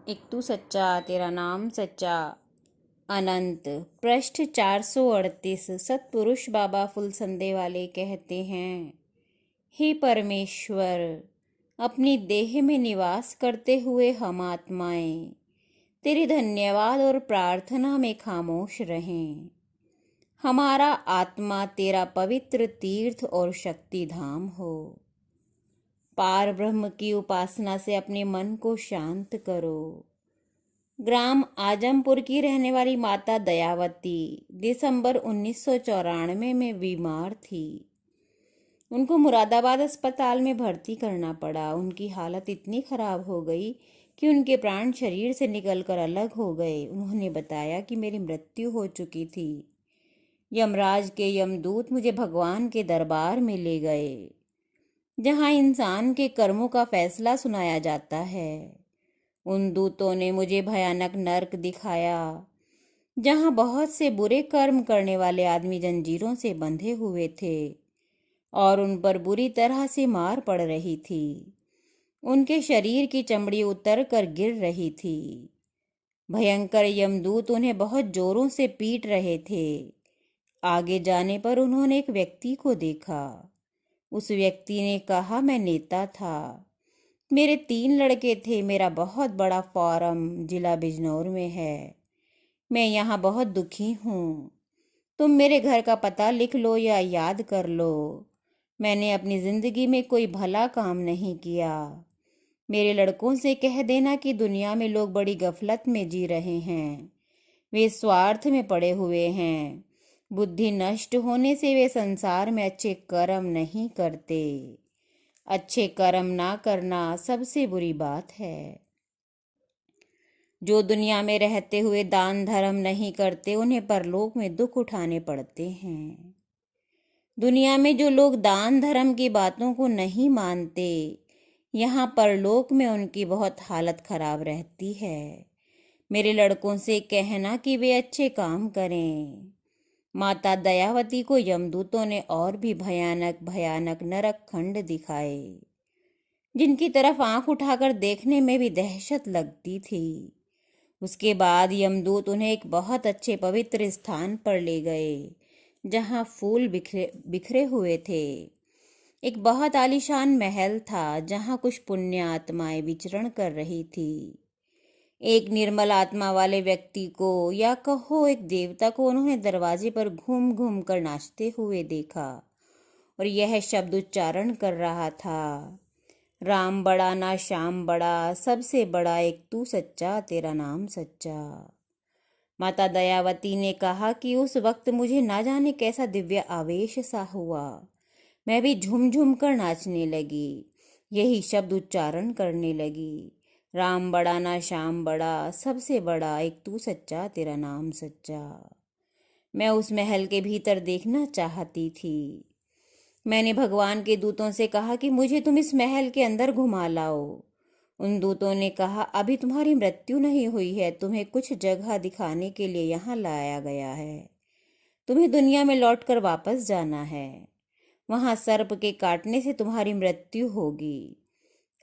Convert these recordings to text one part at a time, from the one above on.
एक तू सच्चा तेरा नाम सच्चा। अनंत। पृष्ठ 438। सतपुरुष बाबा फुलसंदे वाले कहते हैं, हे परमेश्वर, अपनी देह में निवास करते हुए हम आत्माएं तेरे धन्यवाद और प्रार्थना में खामोश रहें। हमारा आत्मा तेरा पवित्र तीर्थ और शक्ति धाम हो। पार ब्रह्म की उपासना से अपने मन को शांत करो। ग्राम आजमपुर की रहने वाली माता दयावती दिसंबर 1994 में बीमार थी। उनको मुरादाबाद अस्पताल में भर्ती करना पड़ा। उनकी हालत इतनी खराब हो गई कि उनके प्राण शरीर से निकलकर अलग हो गए। उन्होंने बताया कि मेरी मृत्यु हो चुकी थी। यमराज के यमदूत मुझे भगवान के दरबार में ले गए, जहां इंसान के कर्मों का फैसला सुनाया जाता है। उन दूतों ने मुझे भयानक नर्क दिखाया, जहां बहुत से बुरे कर्म करने वाले आदमी जंजीरों से बंधे हुए थे और उन पर बुरी तरह से मार पड़ रही थी। उनके शरीर की चमड़ी उतर कर गिर रही थी। भयंकर यमदूत उन्हें बहुत जोरों से पीट रहे थे। आगे जाने पर उन्होंने एक व्यक्ति को देखा। उस व्यक्ति ने कहा, मैं नेता था, मेरे 3 लड़के थे, मेरा बहुत बड़ा फार्म जिला बिजनौर में है, मैं यहाँ बहुत दुखी हूँ, तुम मेरे घर का पता लिख लो या याद कर लो। मैंने अपनी जिंदगी में कोई भला काम नहीं किया। मेरे लड़कों से कह देना कि दुनिया में लोग बड़ी गफलत में जी रहे हैं, वे स्वार्थ में पड़े हुए हैं। बुद्धि नष्ट होने से वे संसार में अच्छे कर्म नहीं करते। अच्छे कर्म ना करना सबसे बुरी बात है। जो दुनिया में रहते हुए दान धर्म नहीं करते, उन्हें परलोक में दुख उठाने पड़ते हैं। दुनिया में जो लोग दान धर्म की बातों को नहीं मानते, यहाँ परलोक में उनकी बहुत हालत खराब रहती है। मेरे लड़कों से कहना कि वे अच्छे काम करें। माता दयावती को यमदूतों ने और भी भयानक भयानक नरक खंड दिखाए, जिनकी तरफ आंख उठाकर देखने में भी दहशत लगती थी। उसके बाद यमदूत उन्हें एक बहुत अच्छे पवित्र स्थान पर ले गए, जहां फूल बिखरे हुए थे। एक बहुत आलीशान महल था, जहां कुछ पुण्य आत्माएं विचरण कर रही थी। एक निर्मल आत्मा वाले व्यक्ति को, या कहो एक देवता को, उन्होंने दरवाजे पर घूम घूम कर नाचते हुए देखा और यह शब्द उच्चारण कर रहा था, राम बड़ा ना श्याम बड़ा, सबसे बड़ा एक तू सच्चा तेरा नाम सच्चा। माता दयावती ने कहा कि उस वक्त मुझे ना जाने कैसा दिव्य आवेश सा हुआ। मैं भी झूम झूम कर नाचने लगी, यही शब्द उच्चारण करने लगी, राम बड़ा ना श्याम बड़ा, सबसे बड़ा एक तू सच्चा तेरा नाम सच्चा। मैं उस महल के भीतर देखना चाहती थी। मैंने भगवान के दूतों से कहा कि मुझे तुम इस महल के अंदर घुमा लाओ। उन दूतों ने कहा, अभी तुम्हारी मृत्यु नहीं हुई है, तुम्हें कुछ जगह दिखाने के लिए यहाँ लाया गया है। तुम्हें दुनिया में लौटकर वापस जाना है, वहां सर्प के काटने से तुम्हारी मृत्यु होगी।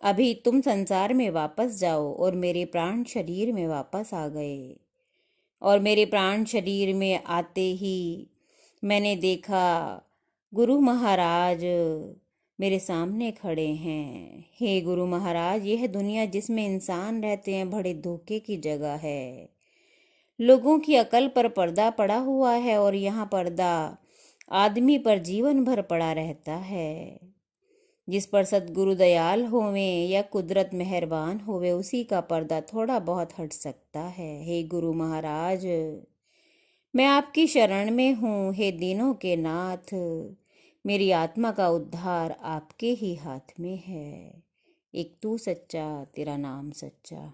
अभी तुम संसार में वापस जाओ। और मेरे प्राण शरीर में वापस आ गए, और मेरे प्राण शरीर में आते ही मैंने देखा गुरु महाराज मेरे सामने खड़े हैं। हे गुरु महाराज, यह दुनिया जिसमें इंसान रहते हैं बड़े धोखे की जगह है। लोगों की अकल पर पर्दा पड़ा हुआ है, और यहाँ पर्दा आदमी पर जीवन भर पड़ा रहता है। जिस पर सद्गुरु दयाल होवे या कुदरत मेहरबान होवे, उसी का पर्दा थोड़ा बहुत हट सकता है। हे गुरु महाराज, मैं आपकी शरण में हूँ। हे दीनों के नाथ, मेरी आत्मा का उद्धार आपके ही हाथ में है। एक तू सच्चा तेरा नाम सच्चा।